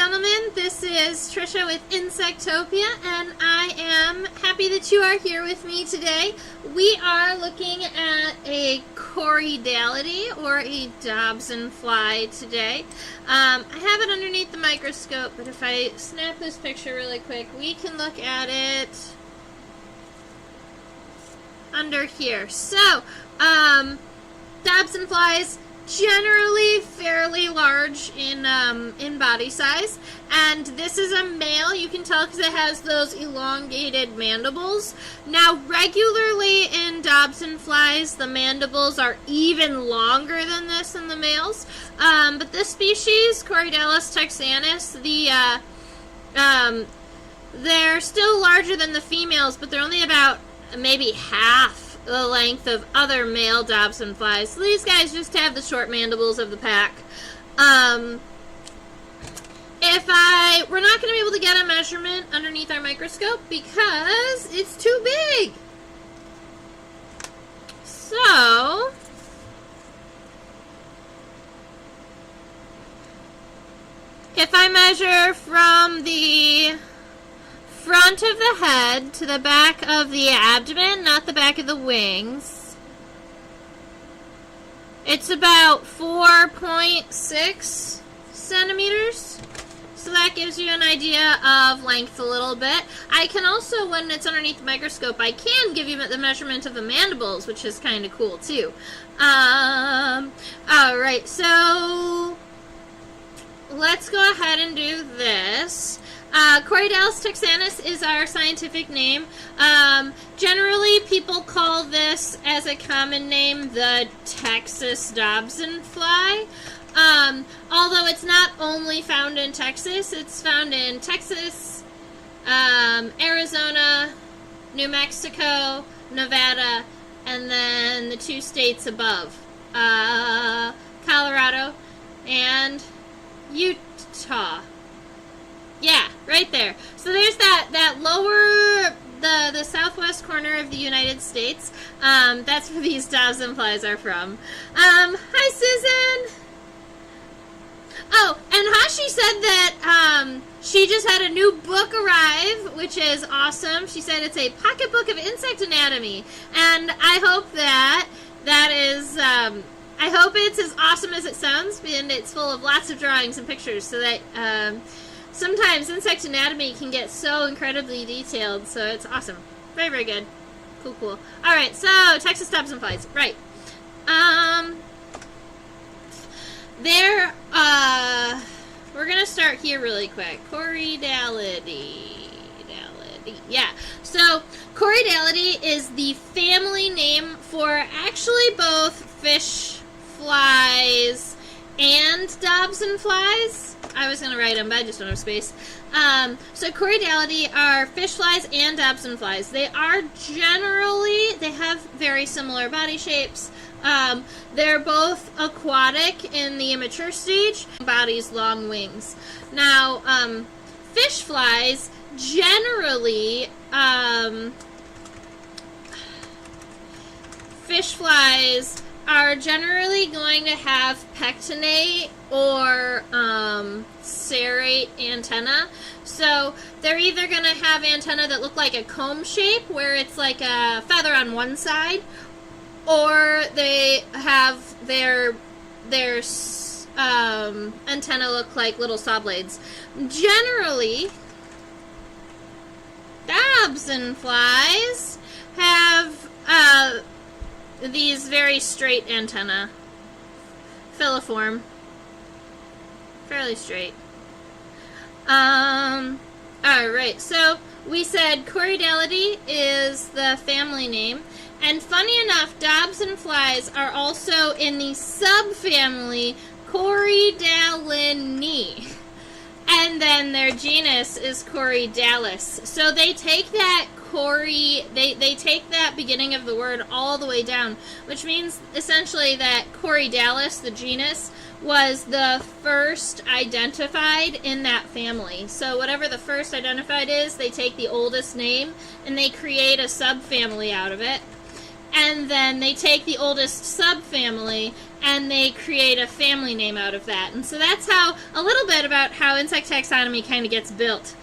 gentlemen, this is Trisha with Insectopia, and I am happy that you are here with me today. We are looking at a Corydality, or a Dobsonfly today. I have it underneath the microscope, but if I snap this picture really quick, we can look at it under here. So, Dobsonflies generally fairly large in body size, and this is a male. You can tell because it has those elongated mandibles. Now, regularly in Dobsonflies, the mandibles are even longer than this in the males, but this species, Corydalis texanus, they're still larger than the females, but they're only about maybe half the length of other male Dobsonflies. So these guys just have the short mandibles of the pack. We're not going to be able to get a measurement underneath our microscope because it's too big. So, if I measure from the front of the head to the back of the abdomen, not the back of the wings, it's about 4.6 centimeters. So that gives you an idea of length a little bit. I can also, when it's underneath the microscope, I can give you the measurement of the mandibles, which is kind of cool too. Alright, so let's go ahead and do this. Corydalis texanus is our scientific name. Generally, people call this, as a common name, the Texas Dobsonfly. Although it's not only found in Texas, it's found in Texas, Arizona, New Mexico, Nevada, and then the 2 states above, Colorado and Utah. Yeah, right there. So there's that lower, the southwest corner of the United States. That's where these Dobsonflies are from. Hi, Susan! Oh, and Hashi said that she just had a new book arrive, which is awesome. She said it's a pocketbook of insect anatomy. And I hope that is, I hope it's as awesome as it sounds, and it's full of lots of drawings and pictures, so that, sometimes insect anatomy can get so incredibly detailed, so it's awesome. Very, very good. Cool, cool. Alright, so, Texas Dobsonflies. Right. We're gonna start here really quick. Corydality. Yeah. So, Corydality is the family name for actually both fish flies and Dobsonflies. I was going to write them, but I just don't have space. So Corydality are fish flies and Dobsonflies. They have very similar body shapes. They're both aquatic in the immature stage. Bodies, long wings. Now, fish flies generally, are generally going to have pectinate or serrate antenna. So they're either going to have antenna that look like a comb shape, where it's like a feather on one side, or they have their antenna look like little saw blades. Generally, Dobsonflies have these very straight antennae, filiform, fairly straight. Alright, so we said Corydality is the family name, and funny enough, Dobsonflies are also in the subfamily Corydalinae, and then their genus is Corydalis. So they take that they take that beginning of the word all the way down, which means essentially that Corydalis, the genus, was the first identified in that family. So whatever the first identified is, they take the oldest name and they create a subfamily out of it. and then they take the oldest subfamily and they create a family name out of that. And so that's how, a little bit about how insect taxonomy kind of gets built.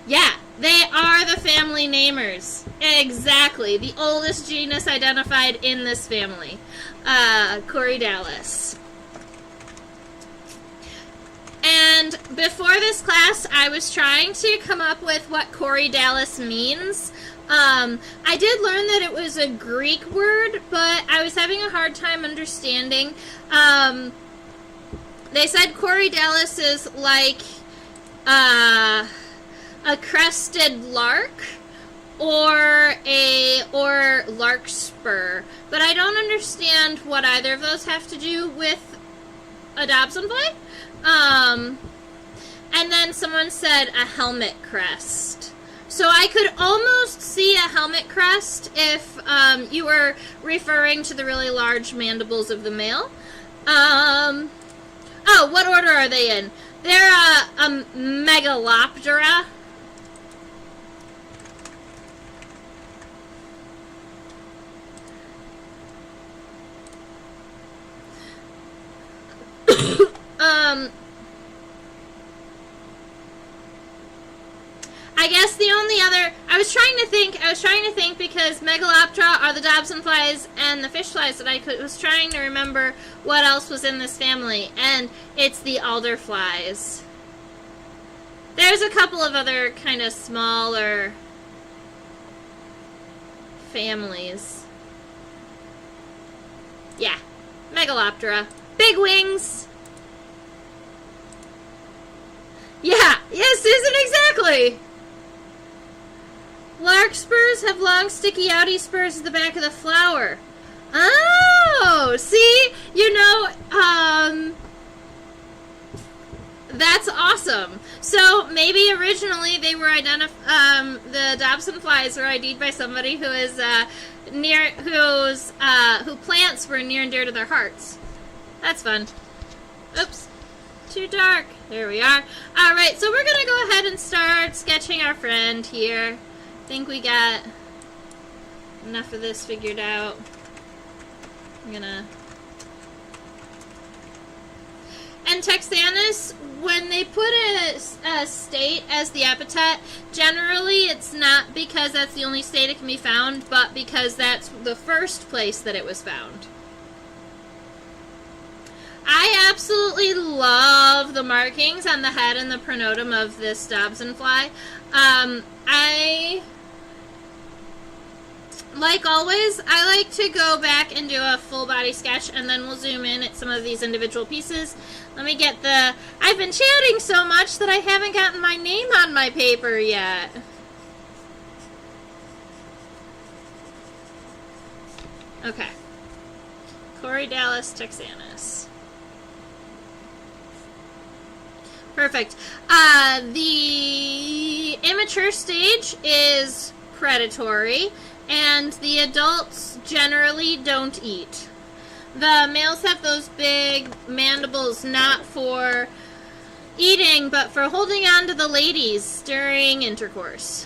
Yeah, they are the family namers. Exactly. The oldest genus identified in this family. Corydalis. And before this class, I was trying to come up with what Corydalis means. I did learn that it was a Greek word, but I was having a hard time understanding. They said Corydalis is like a crested lark or larkspur, but I don't understand what either of those have to do with a Dobsonfly. And then someone said a helmet crest. So I could almost see a helmet crest if you were referring to the really large mandibles of the male. Oh, what order are they in? They're a Megaloptera. I guess the only other, I was trying to think because Megaloptera are the Dobsonflies and the fish flies that I was trying to remember what else was in this family, and it's the alderflies. There's a couple of other kind of smaller families. Yeah, Megaloptera. Big wings. Yeah, yes, Susan, exactly. Larkspurs have long, sticky, outy spurs at the back of the flower. Oh, see? You know, that's awesome. So maybe originally they were the Dobsonflies were ID'd by somebody who is who plants were near and dear to their hearts. That's fun. Oops. Too dark. There we are. Alright, so we're going to go ahead and start sketching our friend here. I think we got enough of this figured out. I'm going to... And Texanus, when they put a state as the epithet, generally it's not because that's the only state it can be found, but because that's the first place that it was found. I absolutely love the markings on the head and the pronotum of this Dobsonfly. Like always, I like to go back and do a full body sketch, and then we'll zoom in at some of these individual pieces. Let me get the... I've been chatting so much that I haven't gotten my name on my paper yet. Okay. Corydalis texanus. Perfect. The immature stage is predatory, and the adults generally don't eat. The males have those big mandibles not for eating, but for holding on to the ladies during intercourse.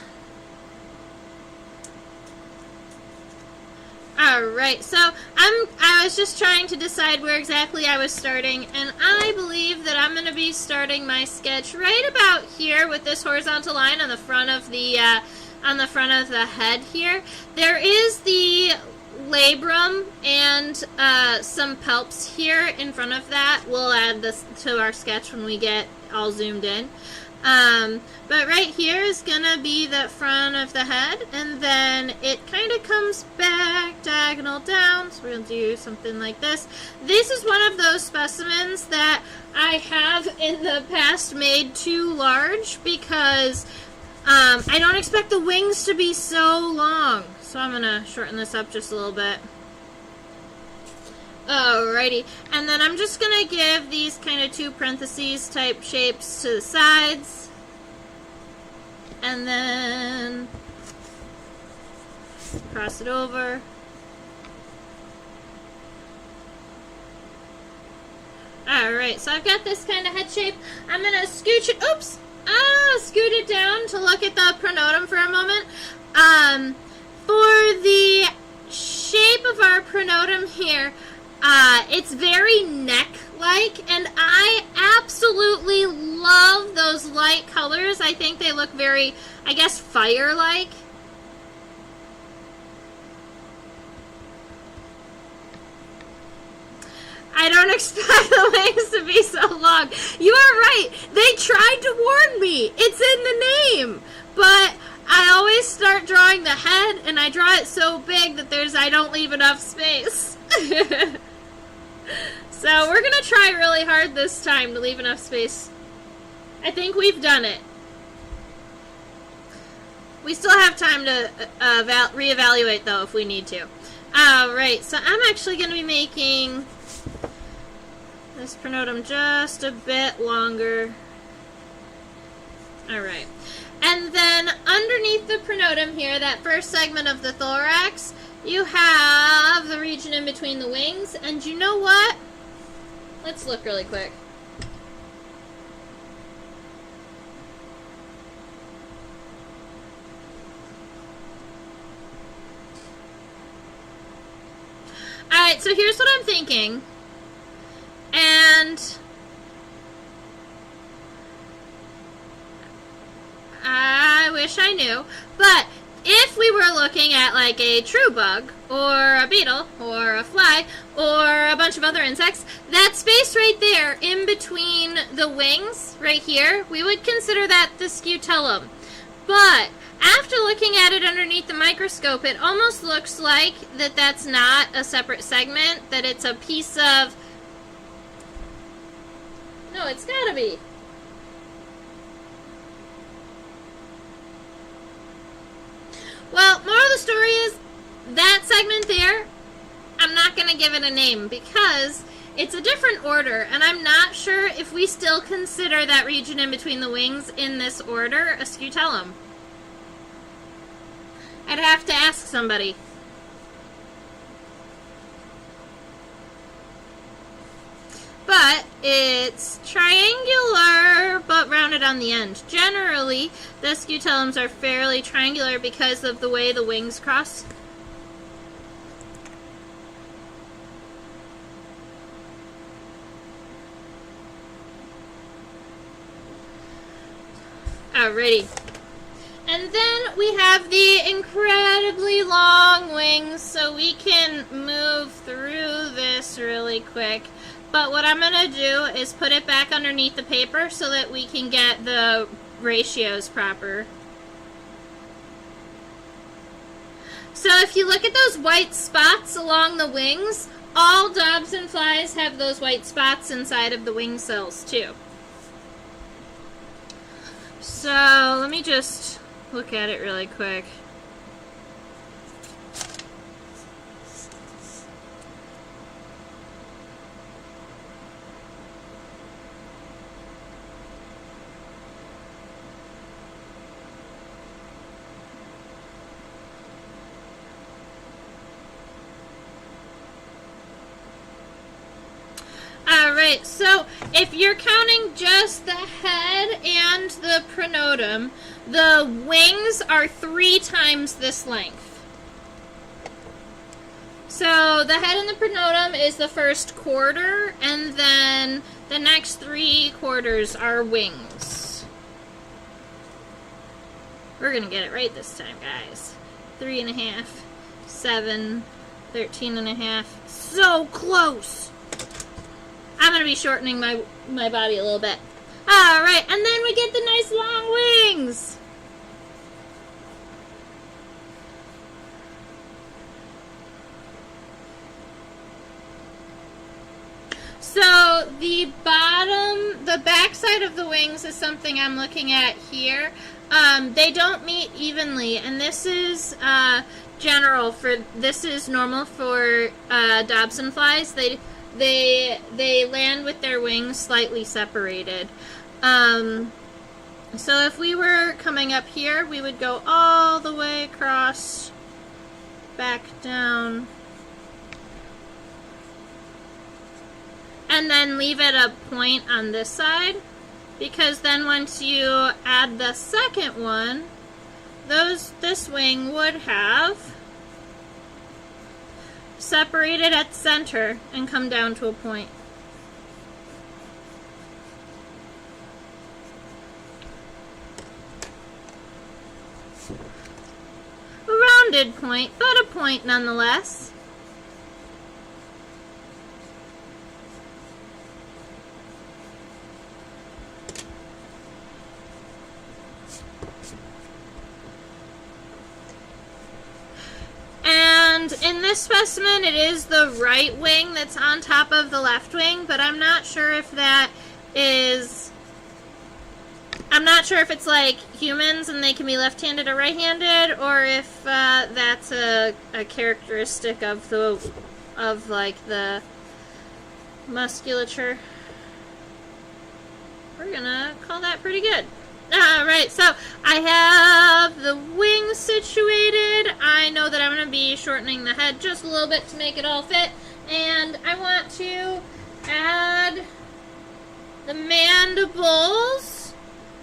Alright, so I was just trying to decide where exactly I was starting, and I believe that I'm going to be starting my sketch right about here with this horizontal line on the front of the head here. There is the labrum and some palps here in front of that. We'll add this to our sketch when we get all zoomed in. But right here is gonna be the front of the head, and then it kind of comes back diagonal down, so we'll do something like this. This is one of those specimens that I have in the past made too large because I don't expect the wings to be so long, so I'm gonna shorten this up just a little bit. Alrighty, and then I'm just gonna give these kind of two parentheses type shapes to the sides. And then cross it over. Alright, so I've got this kind of head shape. I'm going to scooch it, scoot it down to look at the pronotum for a moment. For the shape of our pronotum here, it's very neck-like, and I absolutely love those light colors. I think they look very, I guess, fire-like. I don't expect the wings to be so long. You are right. They tried to warn me. It's in the name. But I always start drawing the head, and I draw it so big that I don't leave enough space. So we're going to try really hard this time to leave enough space. I think we've done it. We still have time to reevaluate, though, if we need to. Alright, so I'm actually going to be making this pronotum just a bit longer. Alright. And then underneath the pronotum here, that first segment of the thorax, you have the region in between the wings. And you know what? Let's look really quick. Alright, so here's what I'm thinking. And I wish I knew, but if we were looking at like a true bug, or a beetle, or a fly, or a bunch of other insects, that space right there in between the wings, right here, we would consider that the scutellum. But after looking at it underneath the microscope, it almost looks like that's not a separate segment, that it's a piece of... No, it's gotta be. Well, moral of the story is, that segment there, I'm not going to give it a name because it's a different order, and I'm not sure if we still consider that region in between the wings in this order a scutellum. I'd have to ask somebody. But it's triangular but rounded on the end. Generally, the scutellums are fairly triangular because of the way the wings cross. Alrighty. And then we have the incredibly long wings, so we can move through this really quick. But what I'm going to do is put it back underneath the paper so that we can get the ratios proper. So if you look at those white spots along the wings, all Dobsonflies have those white spots inside of the wing cells too. So let me just look at it really quick. Alright, so if you're counting just the head and the pronotum, the wings are 3 times this length. So the head and the pronotum is the first quarter, and then the next 3 quarters are wings. We're going to get it right this time, guys. 3.5, 7, 13.5. So close! I'm going to be shortening my body a little bit. Alright, and then we get the nice long wings! So the bottom, the back side of the wings is something I'm looking at here. They don't meet evenly, and this is this is normal for Dobsonflies. They land with their wings slightly separated. So if we were coming up here, we would go all the way across, back down, and then leave it a point on this side, because then once you add the second one, this wing would have separated at the center and come down to a point. A rounded point, but a point nonetheless. And in this specimen, it is the right wing that's on top of the left wing, but I'm not sure if that is... I'm not sure if it's like humans and they can be left-handed or right-handed, or if that's a characteristic of the musculature. We're gonna call that pretty good. Alright, so I have the wings situated. I know that I'm going to be shortening the head just a little bit to make it all fit. And I want to add the mandibles,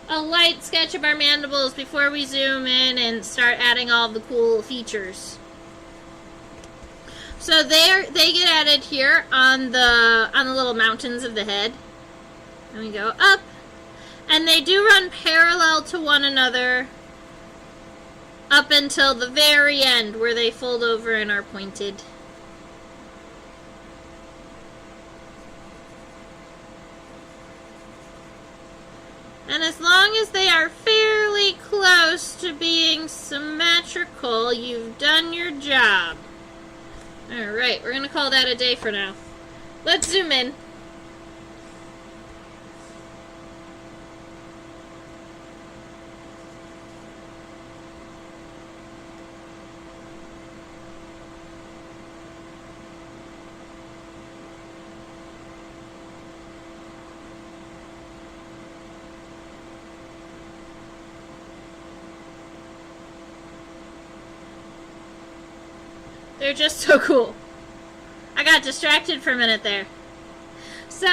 a light sketch of our mandibles before we zoom in and start adding all the cool features. So they get added here on the little mountains of the head. And we go up. And they do run parallel to one another up until the very end where they fold over and are pointed. And as long as they are fairly close to being symmetrical, you've done your job. Alright, we're going to call that a day for now. Let's zoom in. They're just so cool. I got distracted for a minute there. So,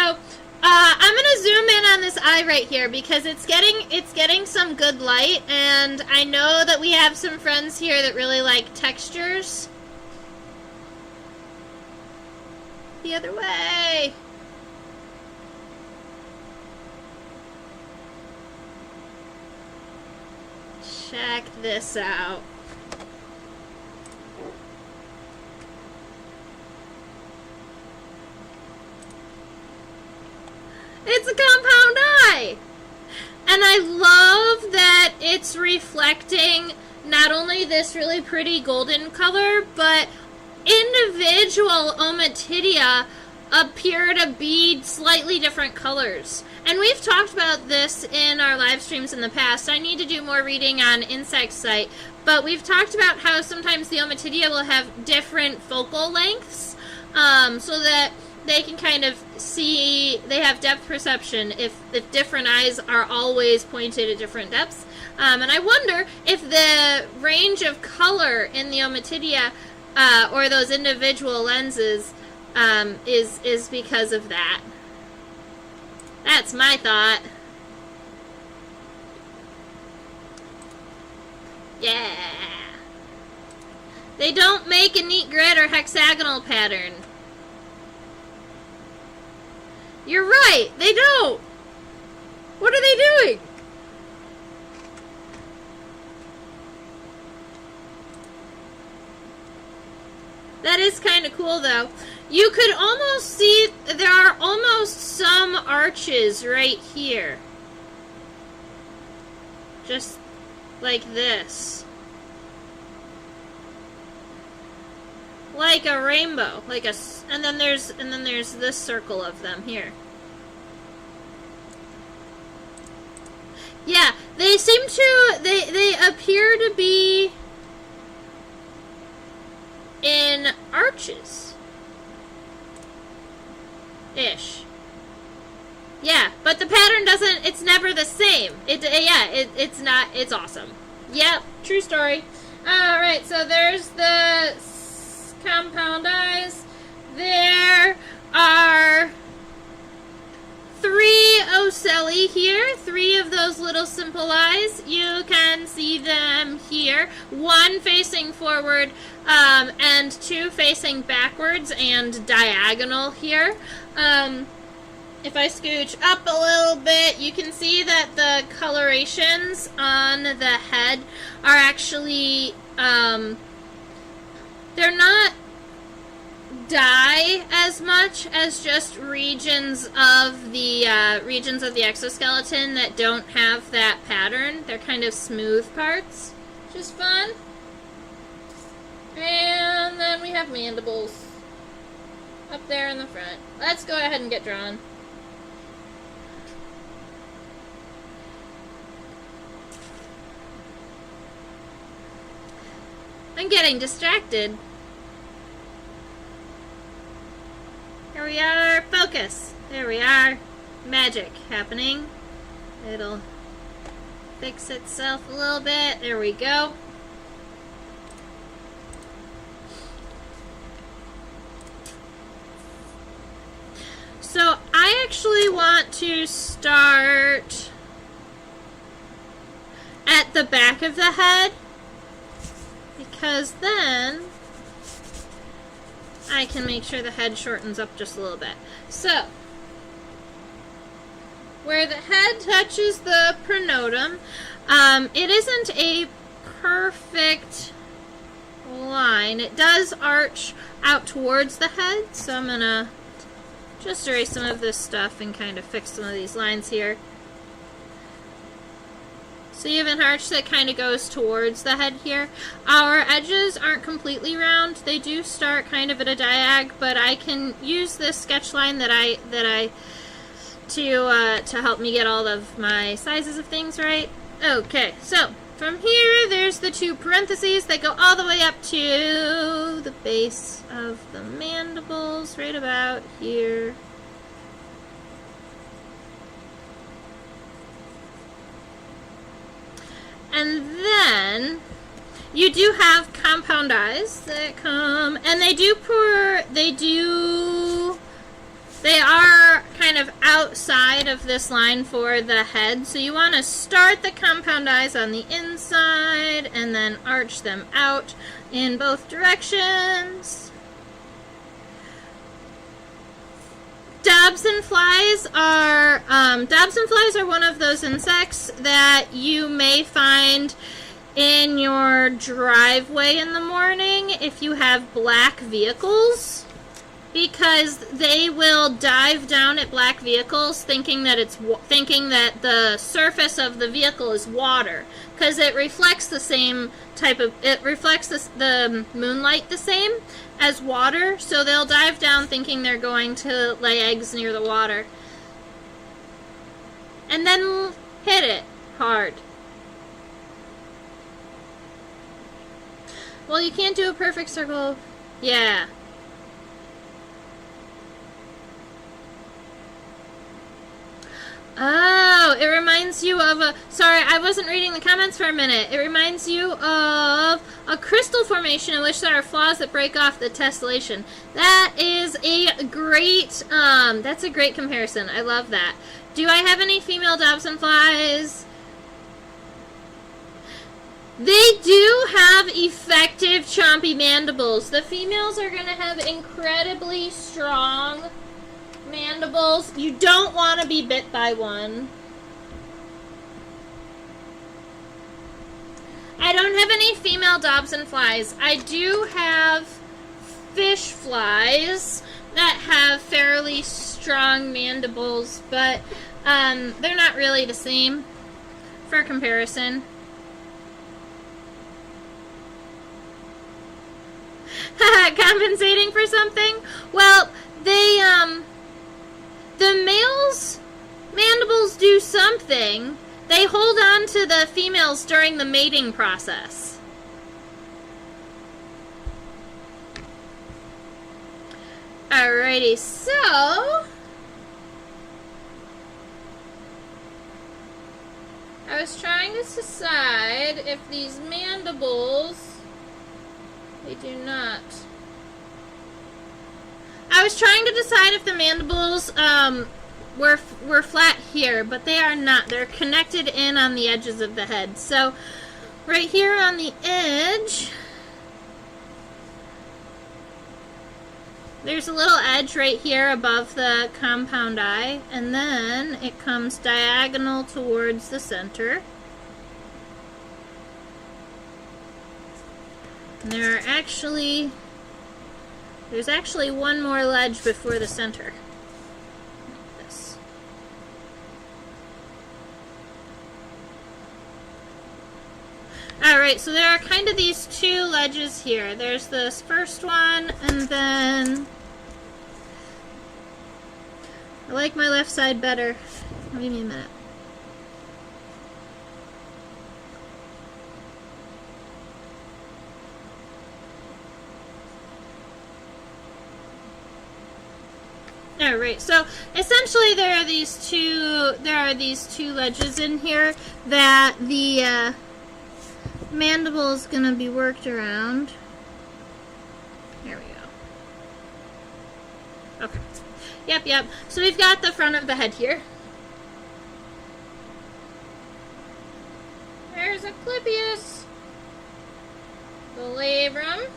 I'm going to zoom in on this eye right here because it's getting some good light, and I know that we have some friends here that really like textures. The other way. Check this out. It's a compound eye! And I love that it's reflecting not only this really pretty golden color, but individual ommatidia appear to be slightly different colors. And we've talked about this in our live streams in the past. I need to do more reading on Insect Site, but we've talked about how sometimes the ommatidia will have different focal lengths, so that they can kind of see, they have depth perception if different eyes are always pointed at different depths. And I wonder if the range of color in the ommatidia or those individual lenses is because of that. That's my thought. Yeah. They don't make a neat grid or hexagonal pattern. You're right, they don't. What are they doing? That is kind of cool, though. You could almost see, there are almost some arches right here. Just like this. Like a rainbow, like a, and then there's this circle of them here. Yeah, they seem to, they appear to be in arches. Ish. Yeah, but the pattern doesn't, it's never the same. It's not, it's awesome. Yep, true story. Alright, so there's the compound eyes. There are 3 ocellus belly here, 3 of those little simple eyes. You can see them here. 1 facing forward and 2 facing backwards and diagonal here. If I scooch up a little bit, you can see that the colorations on the head are actually, they're not dye as much as just regions of the exoskeleton that don't have that pattern. They're kind of smooth parts, which is fun. And then we have mandibles up there in the front. Let's go ahead and get drawn. I'm getting distracted. Here we are. Focus. There we are. Magic happening. It'll fix itself a little bit. There we go. So I actually want to start at the back of the head, because then I can make sure the head shortens up just a little bit. So, where the head touches the pronotum, it isn't a perfect line. It does arch out towards the head, so I'm going to just erase some of this stuff and kind of fix some of these lines here. So you have an arch that kind of goes towards the head here. Our edges aren't completely round. They do start kind of at a diag, but I can use this sketch line to help me get all of my sizes of things right. Okay, so from here, there's the 2 parentheses that go all the way up to the base of the mandibles, right about here. And then you do have compound eyes that come, and they are kind of outside of this line for the head. So you want to start the compound eyes on the inside and then arch them out in both directions. Dobsonflies are one of those insects that you may find in your driveway in the morning if you have black vehicles, because they will dive down at black vehicles thinking that the surface of the vehicle is water, because it reflects the moonlight the same as water, so they'll dive down thinking they're going to lay eggs near the water. And then hit it hard. Well, you can't do a perfect circle. Yeah. Oh, it reminds you of a... Sorry, I wasn't reading the comments for a minute. It reminds you of a crystal formation in which there are flaws that break off the tessellation. That is a great... that's a great comparison. I love that. Do I have any female Dobsonflies? They do have effective chompy mandibles. The females are going to have incredibly strong mandibles. You don't want to be bit by one. I don't have any female Dobsonflies. I do have fish flies that have fairly strong mandibles, but they're not really the same for comparison. Compensating for something? Well, the male's mandibles do something. They hold on to the females during the mating process. Alrighty, so I was trying to decide if these mandibles... They do not. I was trying to decide if the mandibles were flat here, but they are not. They're connected in on the edges of the head. So right here on the edge, there's a little edge right here above the compound eye, and then it comes diagonal towards the center. And there's actually one more ledge before the center. Like this. Alright, so there are kind of these two ledges here. There's this first one, and then I like my left side better. Give me a minute. Alright, so essentially there are these two ledges in here that the mandible is going to be worked around. There we go. Okay. Yep. So we've got the front of the head here. There's a Clippius. The labrum.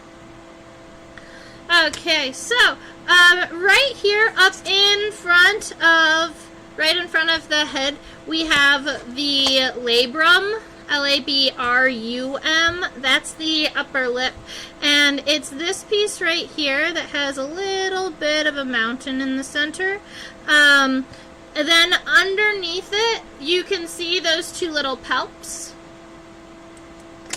Okay, so right here up in front of the head, we have the labrum, L-A-B-R-U-M. That's the upper lip, and it's this piece right here that has a little bit of a mountain in the center. And then underneath it, you can see those two little palps,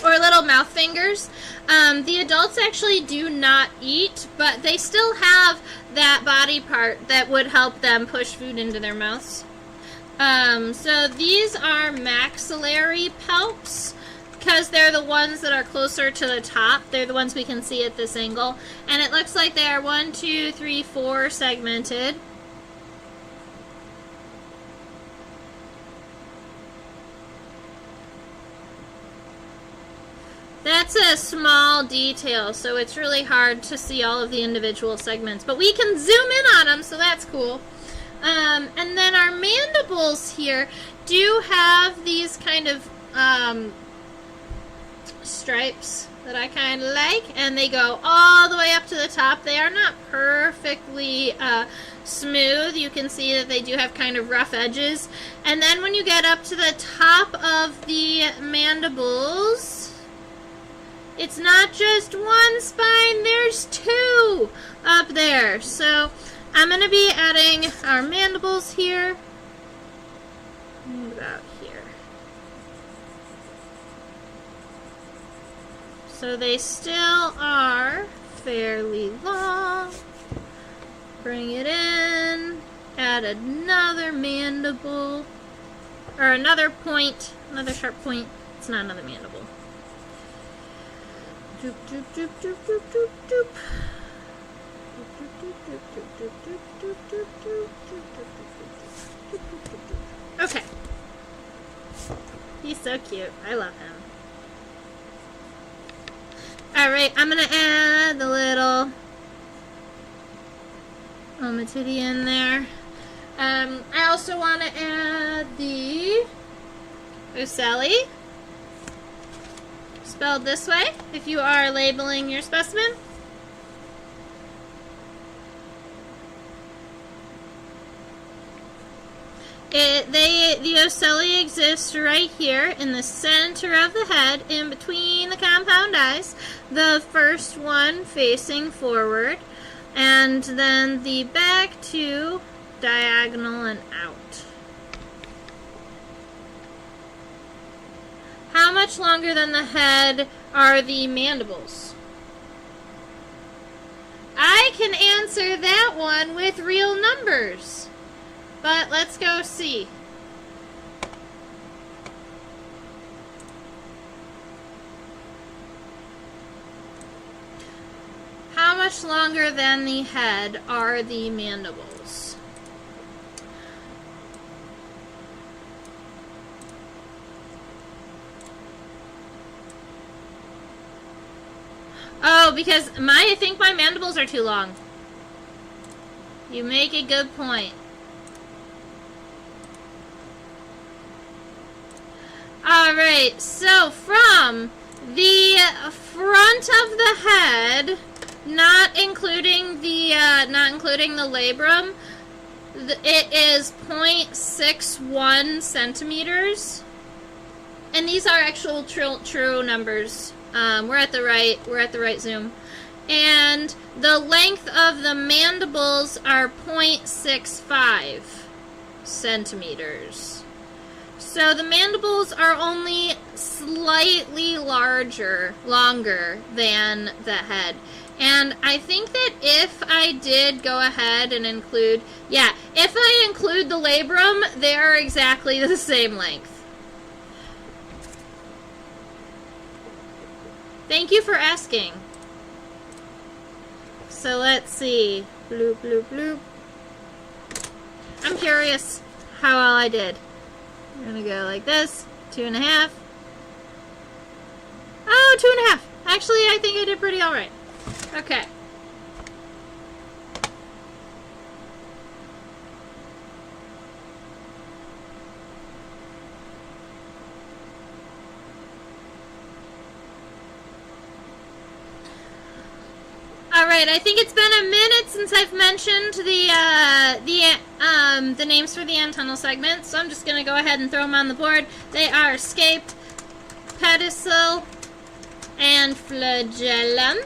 or little mouth fingers. The adults actually do not eat, but they still have that body part that would help them push food into their mouths. So these are maxillary palps, because they're the ones that are closer to the top. They're the ones we can see at this angle. And it looks like they are 1, 2, 3, 4 segmented. That's a small detail, so it's really hard to see all of the individual segments. But we can zoom in on them, so that's cool. And then our mandibles here do have these kind of stripes that I kind of like, and they go all the way up to the top. They are not perfectly smooth. You can see that they do have kind of rough edges. And then when you get up to the top of the mandibles, it's not just one spine, there's two up there. So I'm going to be adding our mandibles here. About here. So they still are fairly long. Bring it in. Add another mandible. Or another point. Another sharp point. It's not another mandible. Doop, doop, doop, doop, doop, doop, doop. Okay. He's so cute. I love him. Alright, I'm going to add the little omatidie in there. I also want to add the ocelli. Spelled this way, if you are labeling your specimen. The ocelli exist right here in the center of the head, in between the compound eyes. The first one facing forward, and then the back two diagonal and out. How much longer than the head are the mandibles? I can answer that one with real numbers, but let's go see. How much longer than the head are the mandibles? Oh, because I think my mandibles are too long. You make a good point. Alright, so from the front of the head, not including the labrum, it is 0.61 centimeters. And these are actual true numbers. We're at the right zoom. And the length of the mandibles are 0.65 centimeters. So the mandibles are only slightly longer than the head. And I think that if I did go ahead and include, if I include the labrum, they are exactly the same length. Thank you for asking. So let's see. Bloop, bloop, bloop. I'm curious how well I did. I'm gonna go like this. 2.5. Oh, 2.5. Actually, I think I did pretty alright. Okay. Alright, I think it's been a minute since I've mentioned the names for the antennal segments, so I'm just going to go ahead and throw them on the board. They are scape, pedicel, and flagellum.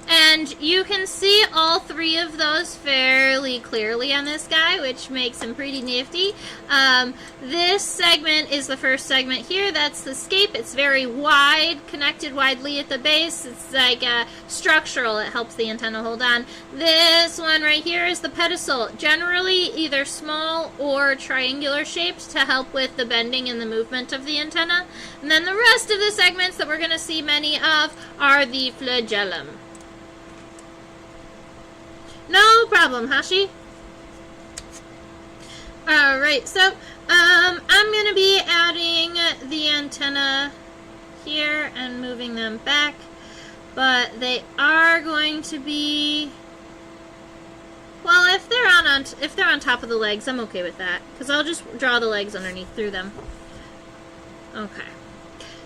And you can see all three of those fairly clearly on this guy, which makes him pretty nifty. This segment is the first segment here. That's the scape. It's very wide, connected widely at the base. It's like structural. It helps the antenna hold on. This one right here is the pedicel. Generally either small or triangular shaped to help with the bending and the movement of the antenna. And then the rest of the segments that we're going to see many of are the flagellum. No problem, Hashi. Alright, so I'm going to be adding the antenna here and moving them back, but they are going to be, well, if they're on top of the legs, I'm okay with that, because I'll just draw the legs underneath through them. Okay.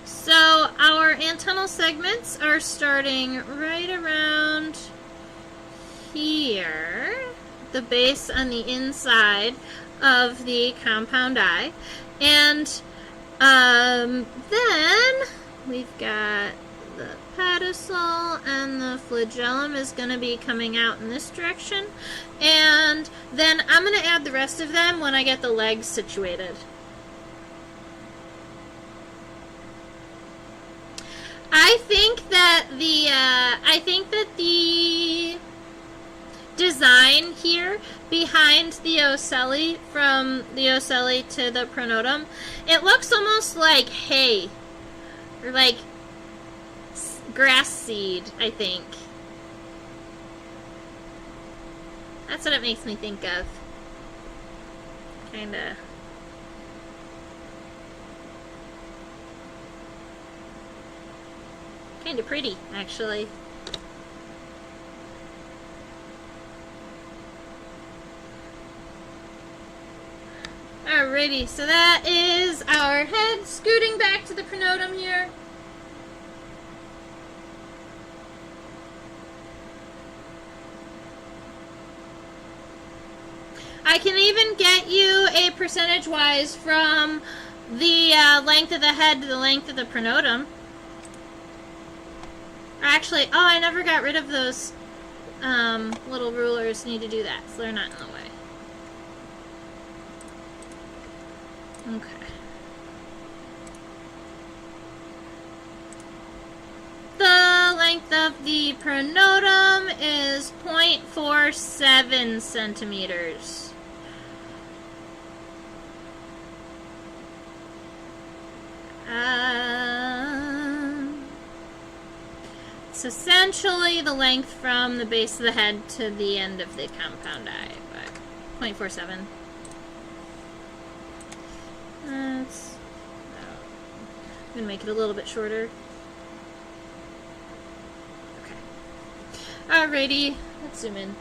So our antennal segments are starting right around here, the base on the inside of the compound eye, and then we've got the pedicel, and the flagellum is going to be coming out in this direction, and then I'm going to add the rest of them when I get the legs situated. I think that the design here behind the ocelli, from the ocelli to the pronotum, it looks almost like hay, or like grass seed, I think. That's what it makes me think of. Kinda. Kinda pretty, actually. Alrighty, so that is our head. Scooting back to the pronotum here. I can even get you a percentage-wise from the length of the head to the length of the pronotum. Actually, oh, I never got rid of those little rulers. Need to do that, so they're not in the way. Okay. The length of the pronotum is 0.47 centimeters. It's essentially the length from the base of the head to the end of the compound eye, but 0.47. I'm going to make it a little bit shorter. Okay. Alrighty, let's zoom in.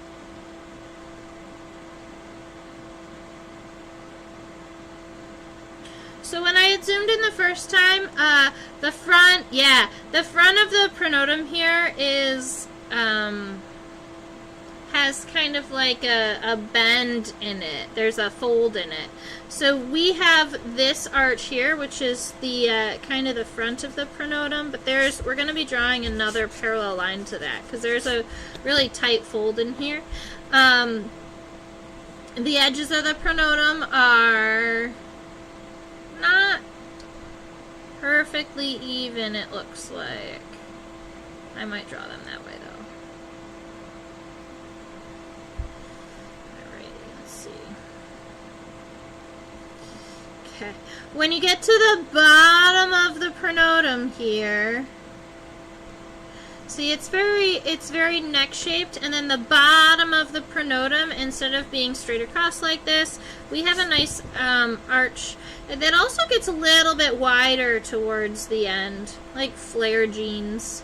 So when I had zoomed in the first time, the front of the pronotum here is, has kind of like a bend in it. There's a fold in it. So we have this arch here, which is the kind of the front of the pronotum, but we're going to be drawing another parallel line to that because there's a really tight fold in here. The edges of the pronotum are not perfectly even, it looks like. I might draw them that way though. Okay. When you get to the bottom of the pronotum here, see it's very neck shaped, and then the bottom of the pronotum, instead of being straight across like this, we have a nice arch that also gets a little bit wider towards the end, like flare jeans.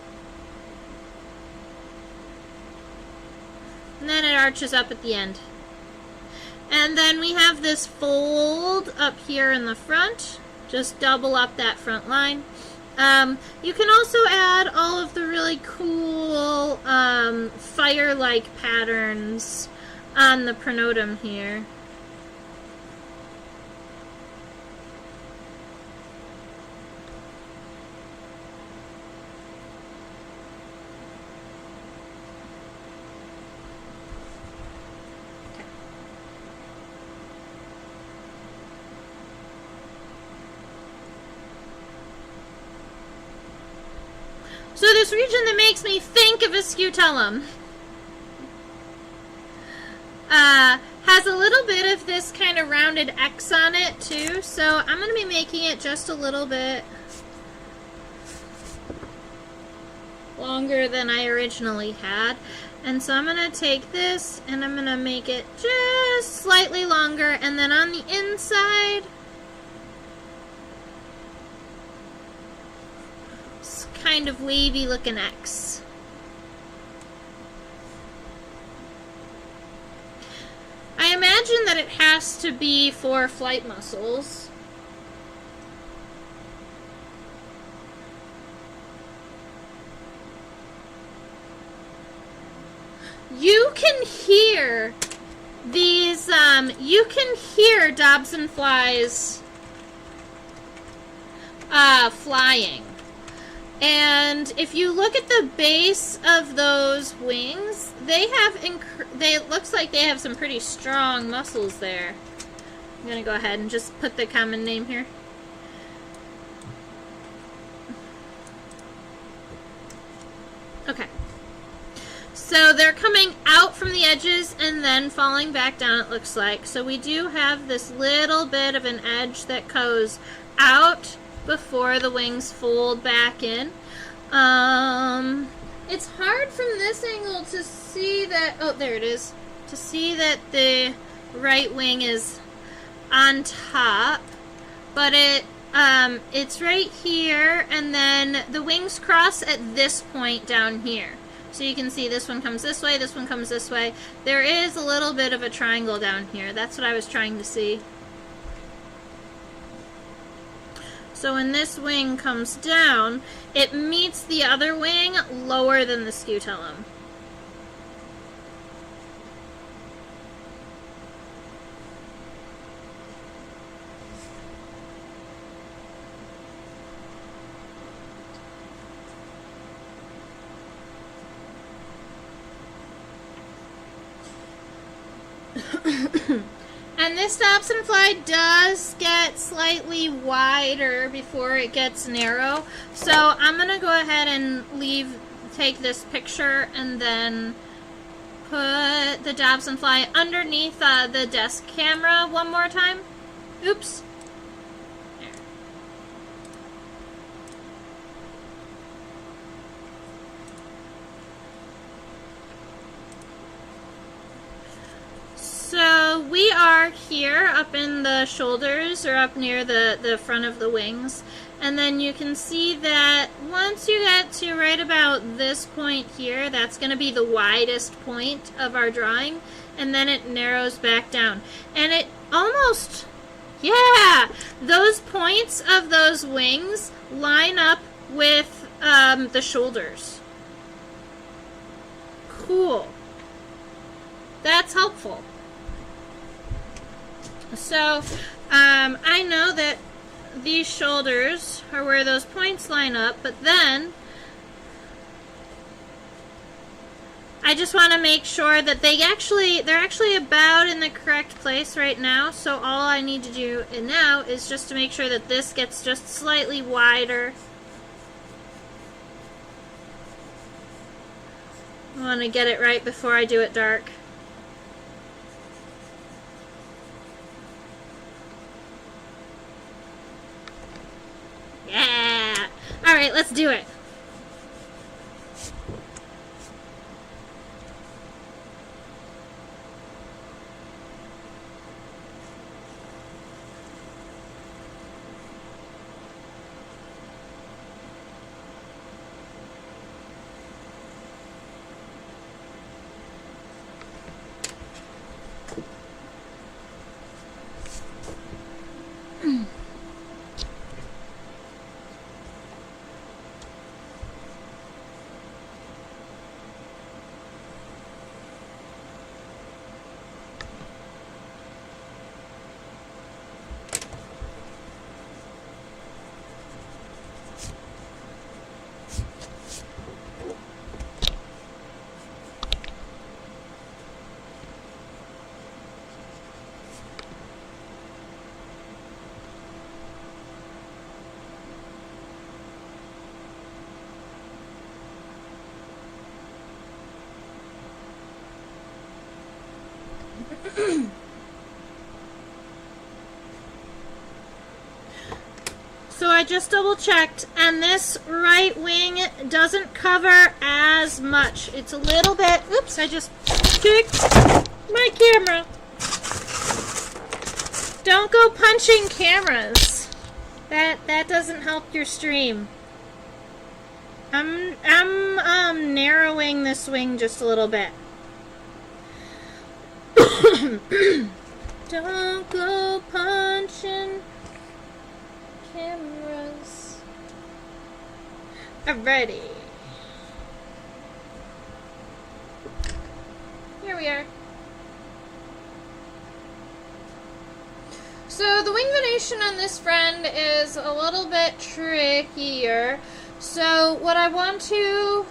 And then it arches up at the end. And then we have this fold up here in the front. Just double up that front line. You can also add all of the really cool fire-like patterns on the pronotum here. So this region that makes me think of a scutellum has a little bit of this kind of rounded X on it too, so I'm going to be making it just a little bit longer than I originally had. And so I'm going to take this and I'm going to make it just slightly longer, and then on the inside, kind of wavy looking X. I imagine that it has to be for flight muscles. You can hear these, you can hear Dobsonflies flying. And if you look at the base of those wings, it looks like they have some pretty strong muscles there. I'm going to go ahead and just put the common name here. Okay. So they're coming out from the edges and then falling back down, it looks like. So we do have this little bit of an edge that goes out before the wings fold back in. It's hard from this angle to see that, oh, there it is, to see that the right wing is on top, but it's right here, and then the wings cross at this point down here. So you can see this one comes this way, this one comes this way. There is a little bit of a triangle down here. That's what I was trying to see. So when this wing comes down, it meets the other wing lower than the scutellum. And this Dobsonfly does get slightly wider before it gets narrow. So I'm going to go ahead and take this picture and then put the Dobsonfly underneath the desk camera one more time. Oops. There. So we are here up in the shoulders, or up near the front of the wings, and then you can see that once you get to right about this point here, that's going to be the widest point of our drawing, and then it narrows back down. And it almost Yeah, those points of those wings line up with the shoulders. Cool. That's helpful. So, I know that these shoulders are where those points line up, but then I just want to make sure that they're actually about in the correct place right now. So all I need to do now is just to make sure that this gets just slightly wider. I want to get it right before I do it dark. Yeah! Alright, let's do it. So I just double checked, and this right wing doesn't cover as much. It's a little bit, oops, I just kicked my camera. Don't go punching cameras. That doesn't help your stream. I'm narrowing this wing just a little bit. Don't go punching cameras. Alrighty. Here we are. So the wing venation on this friend is a little bit trickier. So what I want to,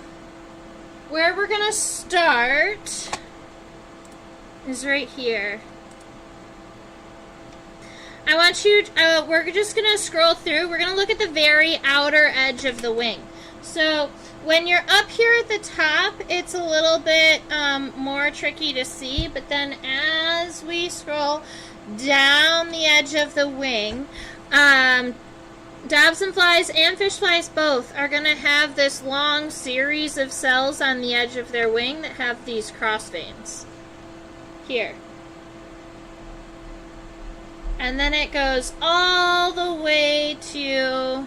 where we're gonna start is right here. I want you, we're just going to scroll through. We're going to look at the very outer edge of the wing. So when you're up here at the top, it's a little bit more tricky to see. But then as we scroll down the edge of the wing, Dobsonflies and fish flies both are going to have this long series of cells on the edge of their wing that have these cross veins. Here. And then it goes all the way to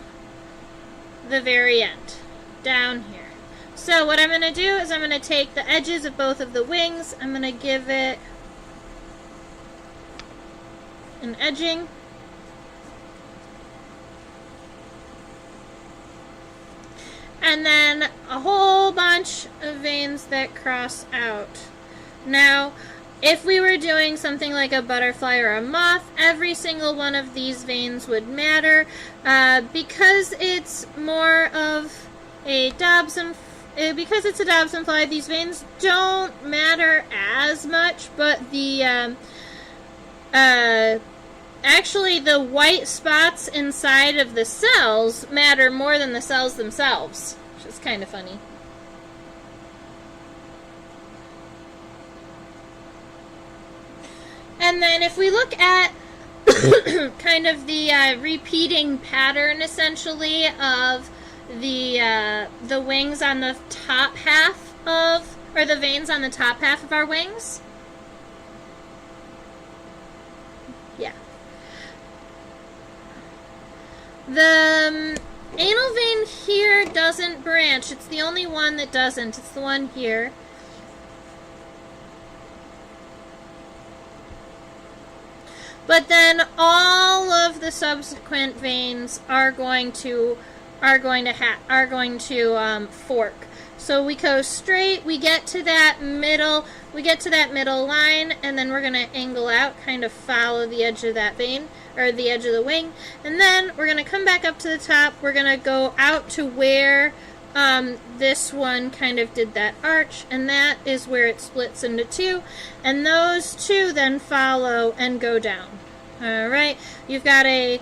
the very end, down here. So what I'm going to do is I'm going to take the edges of both of the wings, I'm going to give it an edging. And then a whole bunch of veins that cross out. Now, if we were doing something like a butterfly or a moth, every single one of these veins would matter. Because it's more of a because it's a Dobsonfly, these veins don't matter as much, but the actually the white spots inside of the cells matter more than the cells themselves, which is kind of funny. And then if we look at kind of the repeating pattern, essentially, of the wings on the top half of, or the veins on the top half of our wings. Yeah. The anal vein here doesn't branch. It's the only one that doesn't. It's the one here. But then all of the subsequent veins are going to fork. So we go straight, we get to that middle line, and then we're going to angle out, kind of follow the edge of that vein, or the edge of the wing, and then we're going to come back up to the top. We're going to go out to where this one kind of did that arch, and that is where it splits into two, and those two then follow and go down. Alright, you've got a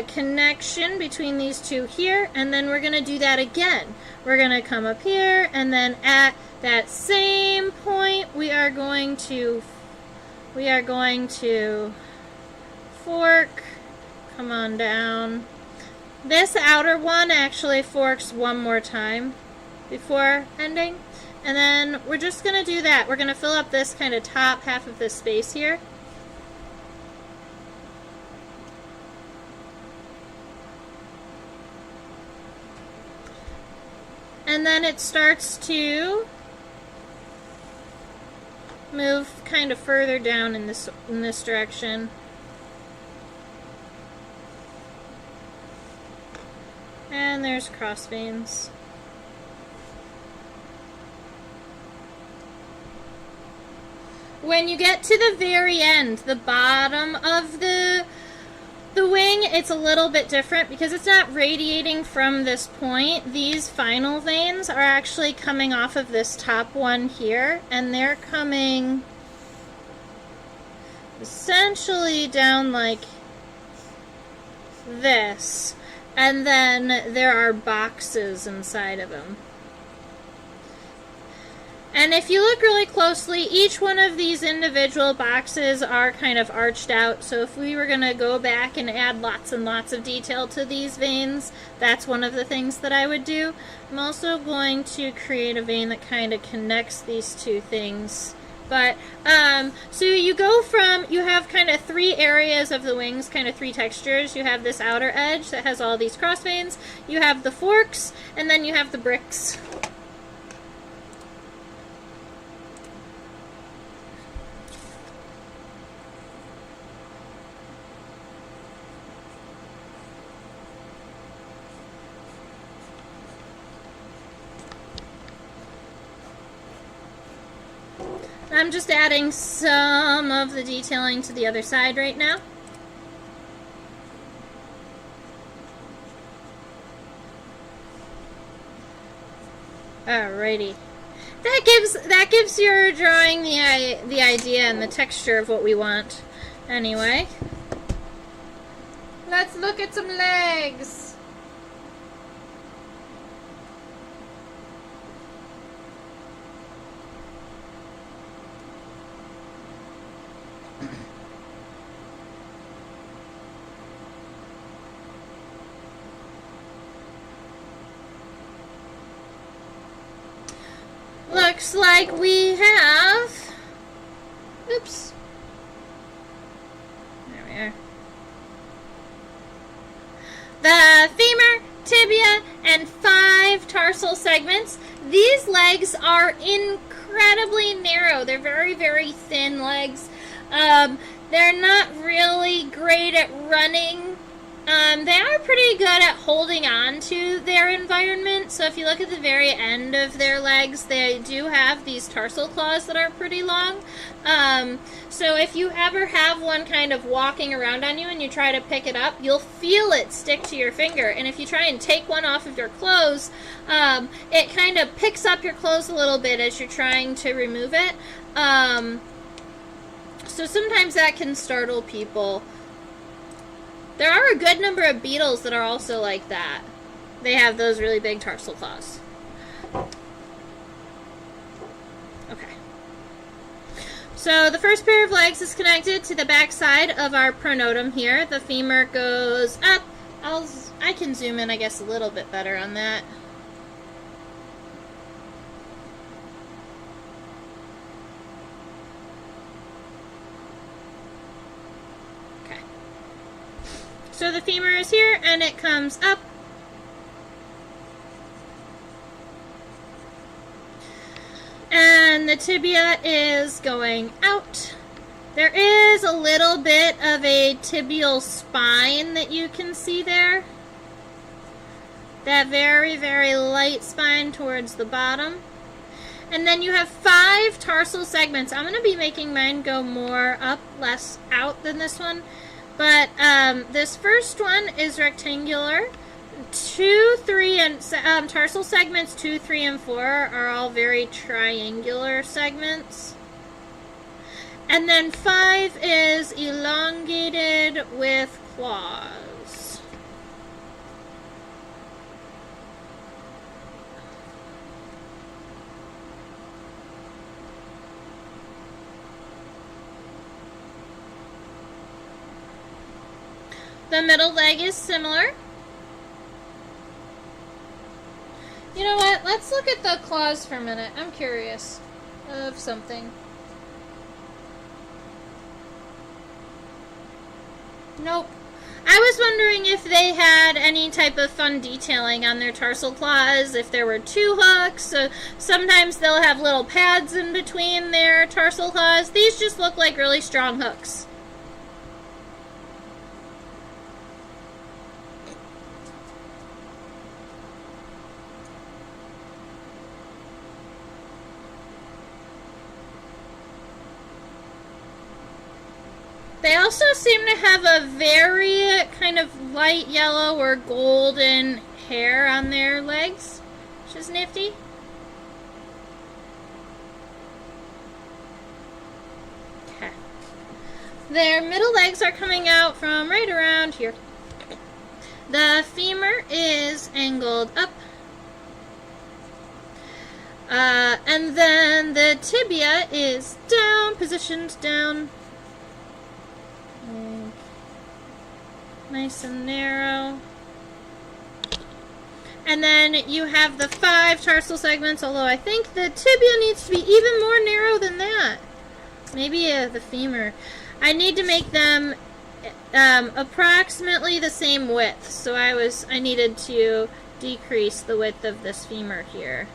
connection between these two here, and then we're going to do that again. We're going to come up here, and then at that same point we are going to fork, come on down. This outer one actually forks one more time before ending, and then we're just going to do that. We're going to fill up this kind of top half of this space here. And then it starts to move kind of further down in this direction. And there's cross veins. When you get to the very end, the bottom of the wing, it's a little bit different because it's not radiating from this point. These final veins are actually coming off of this top one here, and they're coming essentially down like this, and then there are boxes inside of them. And if you look really closely, each one of these individual boxes are kind of arched out. So if we were going to go back and add lots and lots of detail to these veins, that's one of the things that I would do. I'm also going to create a vein that kind of connects these two things. But, so you have kind of three areas of the wings, kind of three textures. You have this outer edge that has all these cross veins. You have the forks, and then you have the bricks. I'm just adding some of the detailing to the other side right now. Alrighty. That gives your drawing the idea and the texture of what we want. Anyway, let's look at some legs. Looks like we have, oops, there we are, the femur, tibia, and 5 tarsal segments. These legs are incredibly narrow. They're very, very thin legs. They're not really great at running. They are pretty good at holding on to their environment. So if you look at the very end of their legs, they do have these tarsal claws that are pretty long. So if you ever have one kind of walking around on you and you try to pick it up, you'll feel it stick to your finger. And if you try and take one off of your clothes, it kind of picks up your clothes a little bit as you're trying to remove it. So sometimes that can startle people. There are a good number of beetles that are also like that. They have those really big tarsal claws. Okay. So the first pair of legs is connected to the back side of our pronotum here. The femur goes up. I can zoom in, I guess, a little bit better on that. So the femur is here, and it comes up. And the tibia is going out. There is a little bit of a tibial spine that you can see there. That very, very light spine towards the bottom. And then you have 5 tarsal segments. I'm going to be making mine go more up, less out than this one. But this first one is rectangular. 2, 3, and tarsal segments 2, 3, and 4 are all very triangular segments. And then 5 is elongated with claws. The middle leg is similar. You know what? Let's look at the claws for a minute. I'm curious of something. Nope. I was wondering if they had any type of fun detailing on their tarsal claws, if there were 2 hooks. So sometimes they'll have little pads in between their tarsal claws. These just look like really strong hooks. They also seem to have a very kind of light yellow or golden hair on their legs, which is nifty. Okay. Their middle legs are coming out from right around here. The femur is angled up. And then the tibia is down, positioned down. Nice and narrow. And then you have the 5 tarsal segments, although I think the tibia needs to be even more narrow than that. Maybe the femur. I need to make them approximately the same width, so I needed to decrease the width of this femur here.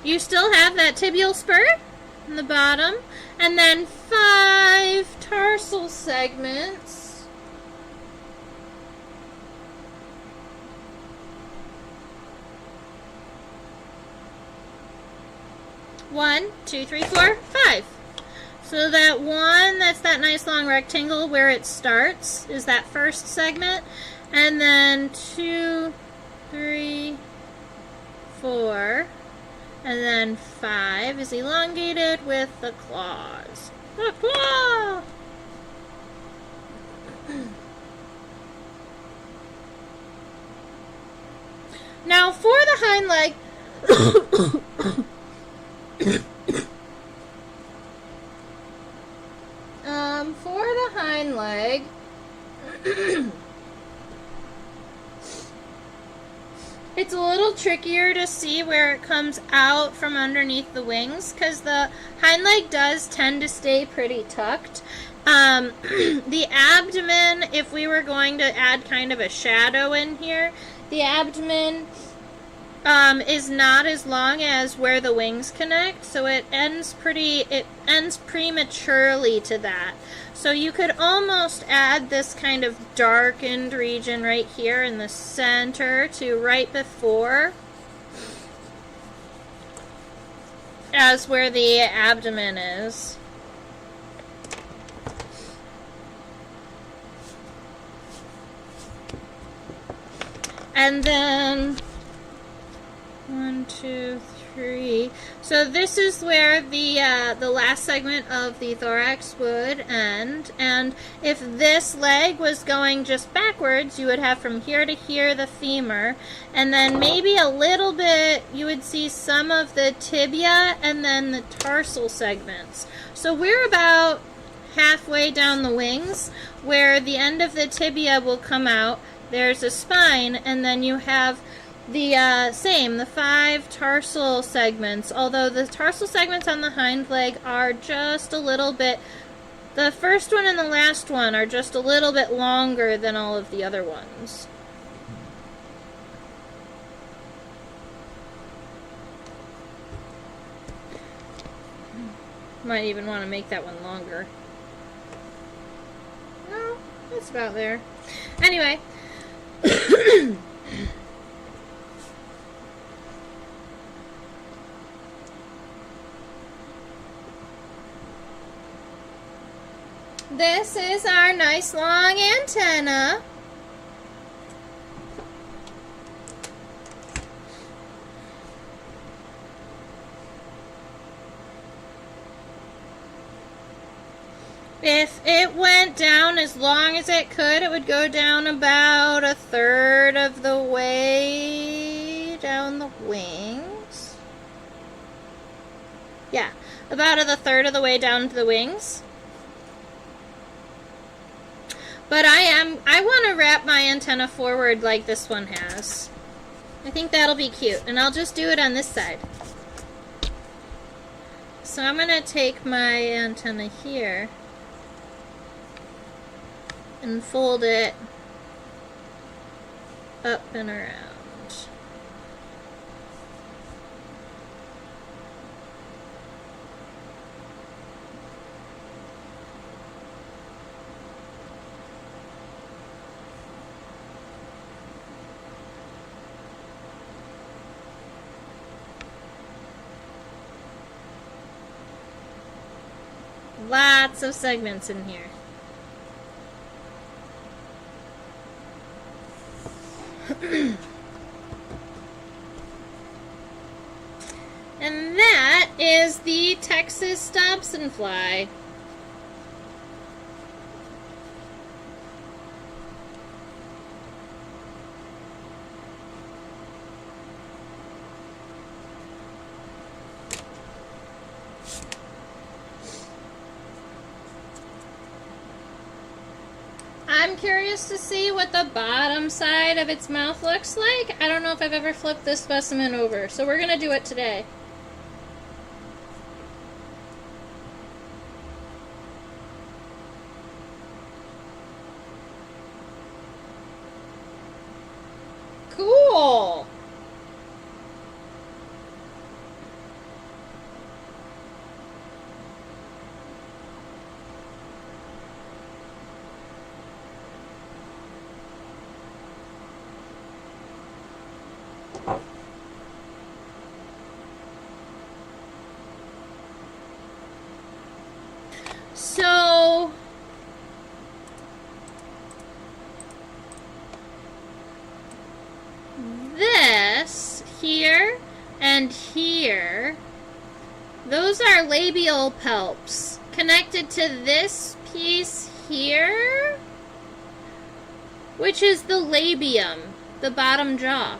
You still have that tibial spur in the bottom, and then 5 tarsal segments. One, 2, 3, 4, 5. So that one, that's that nice long rectangle where it starts, is that first segment, and then 2, 3, 4. And then 5 is elongated with the claws. The claw! Now for the hind leg, it's a little trickier to see where it comes out from underneath the wings because the hind leg does tend to stay pretty tucked. The abdomen, if we were going to add kind of a shadow in here, the abdomen is not as long as where the wings connect, so it ends prematurely to that. So you could almost add this kind of darkened region right here in the center to right before as where the abdomen is. And then 1, 2, 3. So this is where the last segment of the thorax would end. And if this leg was going just backwards, you would have from here to here the femur, and then maybe a little bit you would see some of the tibia and then the tarsal segments. So we're about halfway down the wings where the end of the tibia will come out. There's a spine, and then you have the the 5 tarsal segments, although the tarsal segments on the hind leg are just a little bit, the first one and the last one are just a little bit longer than all of the other ones. Might even want to make that one longer. No, it's about there. Anyway. This is our nice long antenna. If it went down as long as it could, it would go down about a third of the way down the wings. Yeah, about a third of the way down to the wings. But I want to wrap my antenna forward like this one has. I think that'll be cute, and I'll just do it on this side. So I'm going to take my antenna here and fold it up and around. Lots of segments in here. And that is the Texas Dobsonfly. I'm curious to see what the bottom side of its mouth looks like. I don't know if I've ever flipped this specimen over, so we're going to do it today. Cool! So this here and here, those are labial palps connected to this piece here, which is the labium, the bottom jaw.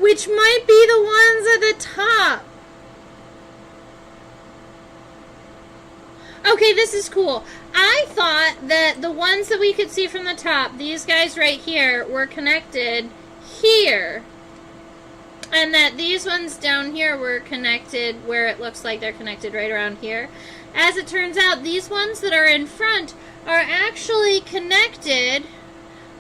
Which might be the ones at the top. Okay, this is cool. I thought that the ones that we could see from the top, these guys right here, were connected here. And that these ones down here were connected where it looks like they're connected right around here. As it turns out, these ones that are in front are actually connected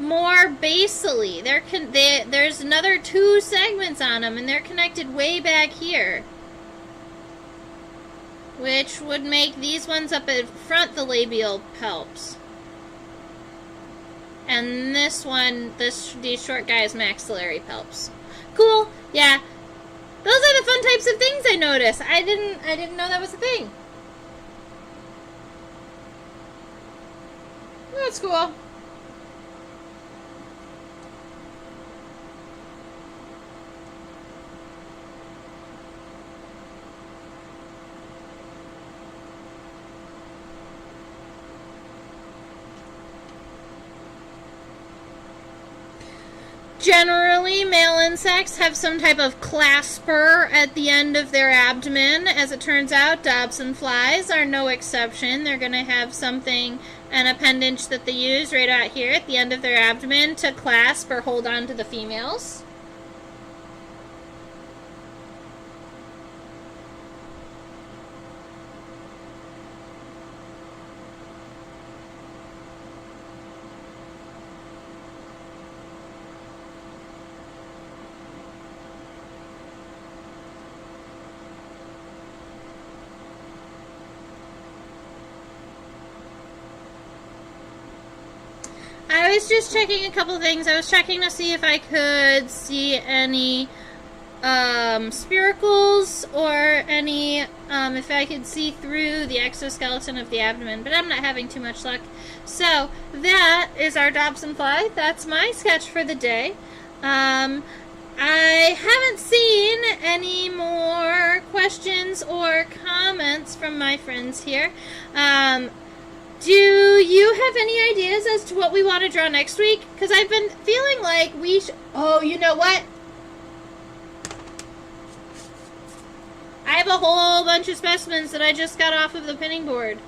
more basally. There's another 2 segments on them, and they're connected way back here, which would make these ones up in front the labial palps, and this one, these short guys, maxillary palps. Cool. Yeah, those are the fun types of things I noticed. I didn't know that was a thing. That's cool. Generally, male insects have some type of clasper at the end of their abdomen. As it turns out, Dobsonflies are no exception. They're going to have something, an appendage that they use right out here at the end of their abdomen to clasp or hold on to the females. I was just checking a couple things. I was checking to see if I could see any spiracles or any, if I could see through the exoskeleton of the abdomen, but I'm not having too much luck. So that is our Dobsonfly. That's my sketch for the day. I haven't seen any more questions or comments from my friends here. Do you have any ideas as to what we want to draw next week? Because I've been feeling like we should... Oh, you know what? I have a whole bunch of specimens that I just got off of the pinning board.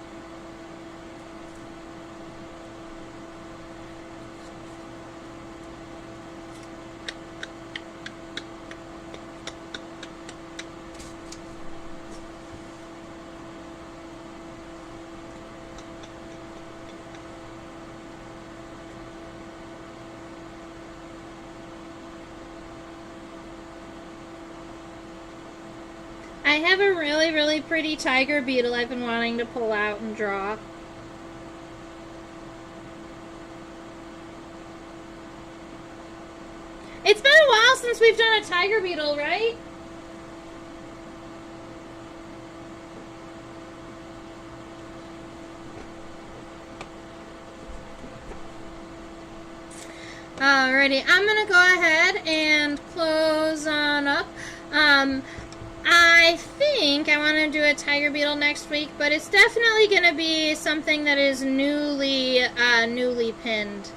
I have a really, really pretty tiger beetle I've been wanting to pull out and draw. It's been a while since we've done a tiger beetle, right? Alrighty, I'm gonna go ahead and close on up. I think I want to do a tiger beetle next week, but it's definitely going to be something that is newly pinned.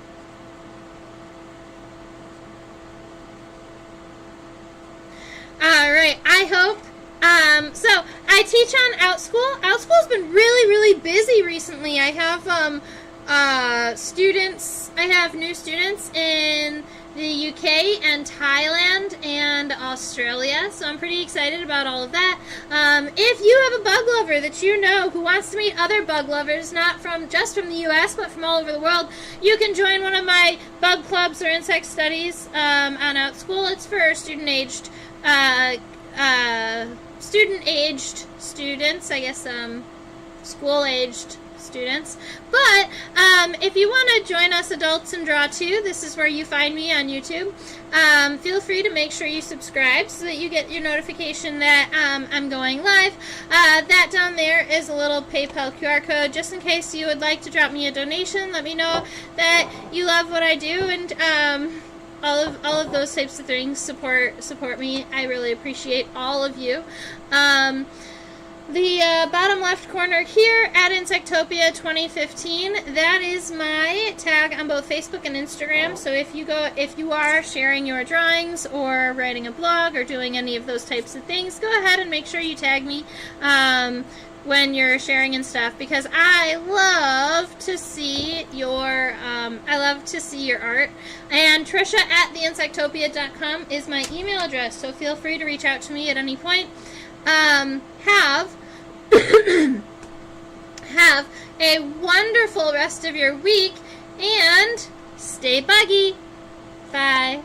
Alright, I hope. So, I teach on OutSchool. OutSchool's been really, really busy recently. I have, students, I have new students in the UK and Thailand and Australia, so I'm pretty excited about all of that. If you have a bug lover that you know who wants to meet other bug lovers, not from just from the US, but from all over the world, you can join one of my bug clubs or insect studies on OutSchool. It's for student-aged students, I guess, school-aged students. But if you want to join us adults and draw too, this is where you find me on YouTube. Feel free to make sure you subscribe so that you get your notification that I'm going live. That down there is a little PayPal QR code just in case you would like to drop me a donation. Let me know that you love what I do, and all of those types of things support me. I really appreciate all of you. The bottom left corner here, at Insectopia 2015, that is my tag on both Facebook and Instagram. So if you are sharing your drawings or writing a blog or doing any of those types of things, go ahead and make sure you tag me when you're sharing and stuff, because I love to see your art. And Trisha at theinsectopia.com is my email address, so feel free to reach out to me at any point. Have a wonderful rest of your week, and stay buggy. Bye.